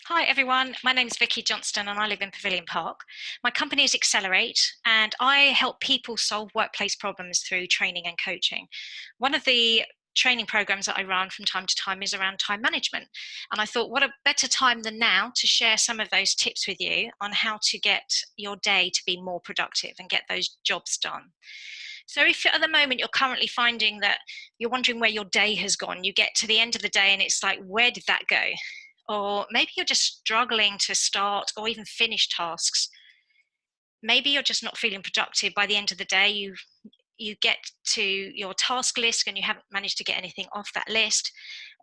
Hi everyone, my name is Vicky Johnston and I live in Pavilion Park. My company is Accelerate and I help people solve workplace problems through training and coaching. One of the training programs that I run from time to time is around time management. And I thought, what a better time than now to share some of those tips with you on how to get your day to be more productive and get those jobs done. So, if at the moment you're currently finding that you're wondering where your day has gone, you get to the end of the day and it's like, where did that go? Or maybe you're just struggling to start or even finish tasks. Maybe you're just not feeling productive by the end of the day. You get to your task list and you haven't managed to get anything off that list.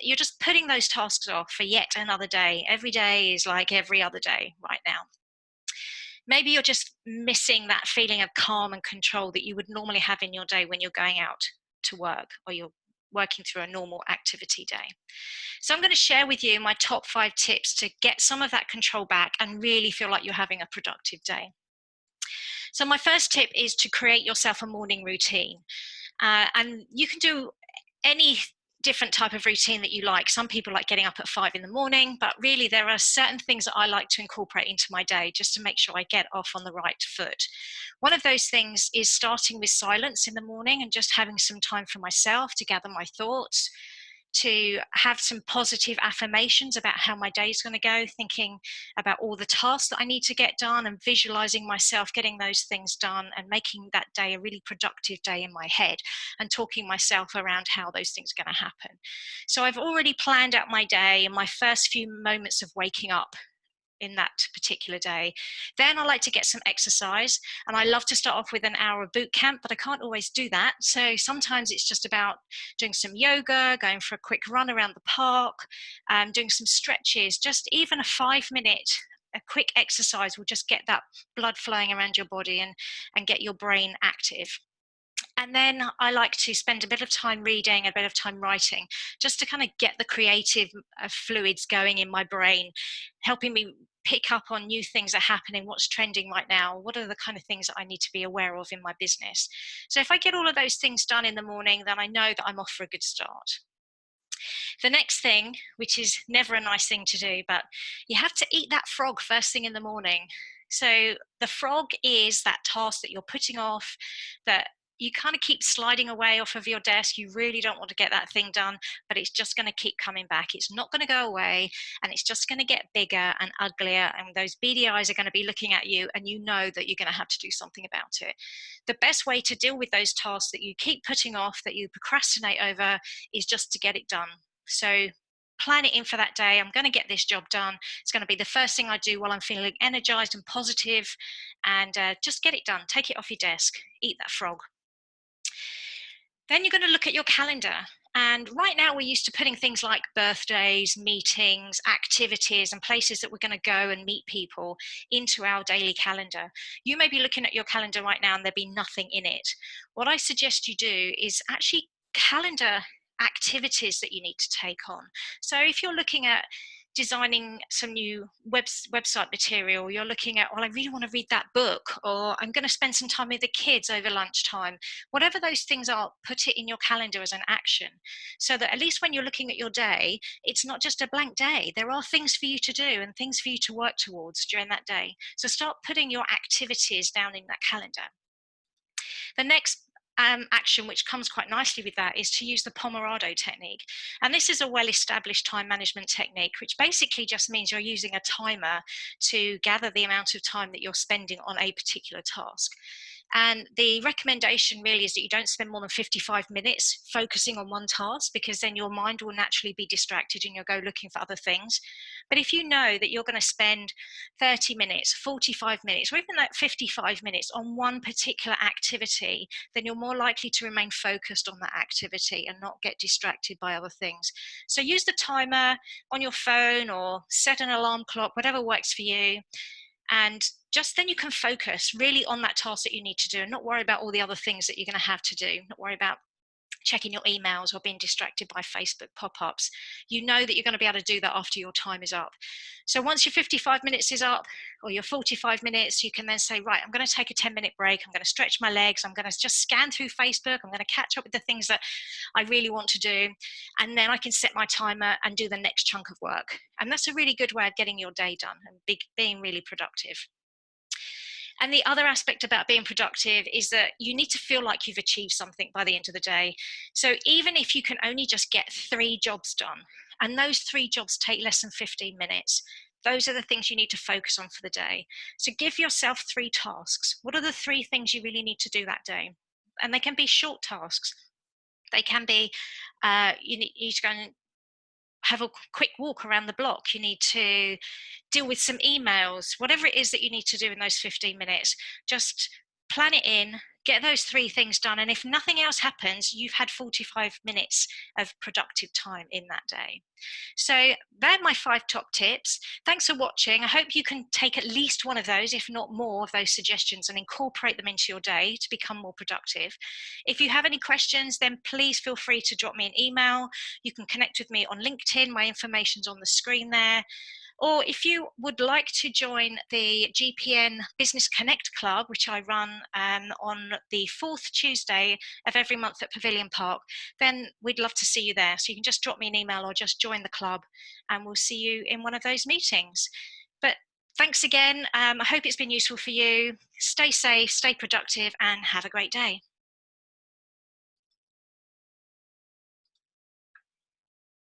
You're just putting those tasks off for yet another day. Every day is like every other day right now. Maybe you're just missing that feeling of calm and control that you would normally have in your day when you're going out to work or you're working through a normal activity day. So I'm going to share with you my top 5 tips to get some of that control back and really feel like you're having a productive day. So my first tip is to create yourself a morning routine. And you can do any different type of routine that you like. Some people like getting up at 5 in the morning, but really there are certain things that I like to incorporate into my day just to make sure I get off on the right foot. One of those things is starting with silence in the morning and just having some time for myself to gather my thoughts, to have some positive affirmations about how my day is going to go, thinking about all the tasks that I need to get done and visualizing myself getting those things done and making that day a really productive day in my head and talking myself around how those things are going to happen. So I've already planned out my day and my first few moments of waking up in that particular day. Then I like to get some exercise, and I love to start off with an hour of boot camp, but I can't always do that. So sometimes it's just about doing some yoga, going for a quick run around the park, doing some stretches, just even a 5 minute. A quick exercise will just get that blood flowing around your body and get your brain active. And then I like to spend a bit of time reading, a bit of time writing, just to kind of get the creative fluids going in my brain, helping me pick up on new things that are happening, what's trending right now, what are the kind of things that I need to be aware of in my business. So if I get all of those things done in the morning, then I know that I'm off for a good start. The next thing, which is never a nice thing to do, but you have to eat that frog first thing in the morning. So the frog is that task that you're putting off, that you kind of keep sliding away off of your desk. You really don't want to get that thing done, but it's just going to keep coming back. It's not going to go away, and it's just going to get bigger and uglier, and those beady eyes are going to be looking at you, and you know that you're going to have to do something about it. The best way to deal with those tasks that you keep putting off, that you procrastinate over, is just to get it done. So plan it in for that day. I'm going to get this job done. It's going to be the first thing I do while I'm feeling energized and positive, and just get it done. Take it off your desk. Eat that frog. Then you're going to look at your calendar. And right now, we're used to putting things like birthdays, meetings, activities, and places that we're going to go and meet people into our daily calendar. You may be looking at your calendar right now and there be nothing in it. What I suggest you do is actually calendar activities that you need to take on. So if you're looking at designing some new website material, you're looking at, well, I really want to read that book, or I'm going to spend some time with the kids over lunchtime. Whatever those things are, put it in your calendar as an action, so that at least when you're looking at your day, it's not just a blank day. There are things for you to do and things for you to work towards during that day. So start putting your activities down in that calendar. The next action, which comes quite nicely with that, is to use the Pomodoro technique. And this is a well-established time management technique, which basically just means you're using a timer to gather the amount of time that you're spending on a particular task. And the recommendation really is that you don't spend more than 55 minutes focusing on one task, because then your mind will naturally be distracted and you'll go looking for other things. But if you know that you're going to spend 30 minutes, 45 minutes, or even like 55 minutes on one particular activity, then you're more likely to remain focused on that activity and not get distracted by other things. So use the timer on your phone or set an alarm clock, whatever works for you. And just then you can focus really on that task that you need to do and not worry about all the other things that you're going to have to do, not worry about checking your emails or being distracted by Facebook pop-ups. You know that you're going to be able to do that after your time is up. So once your 55 minutes is up, or your 45 minutes, you can then say, right, I'm going to take a 10-minute break. I'm going to stretch my legs. I'm going to just scan through Facebook. I'm going to catch up with the things that I really want to do. And then I can set my timer and do the next chunk of work. And that's a really good way of getting your day done and being really productive. And the other aspect about being productive is that you need to feel like you've achieved something by the end of the day. So even if you can only just get 3 jobs done, and those 3 jobs take less than 15 minutes, those are the things you need to focus on for the day. So give yourself 3 tasks. What are the 3 things you really need to do that day? And they can be short tasks. They can be, you need to go and have a quick walk around the block. You need to deal with some emails, whatever it is that you need to do in those 15 minutes. Just plan it in, get those 3 things done. And if nothing else happens, you've had 45 minutes of productive time in that day. So they're my 5 top tips. Thanks for watching. I hope you can take at least one of those, if not more of those suggestions, and incorporate them into your day to become more productive. If you have any questions, then please feel free to drop me an email. You can connect with me on LinkedIn. My information's on the screen there. Or if you would like to join the GPN Business Connect Club, which I run on the 4th Tuesday of every month at Pavilion Park, then we'd love to see you there. So you can just drop me an email or just join the club, and we'll see you in one of those meetings. But thanks again. I hope it's been useful for you. Stay safe, stay productive, and have a great day.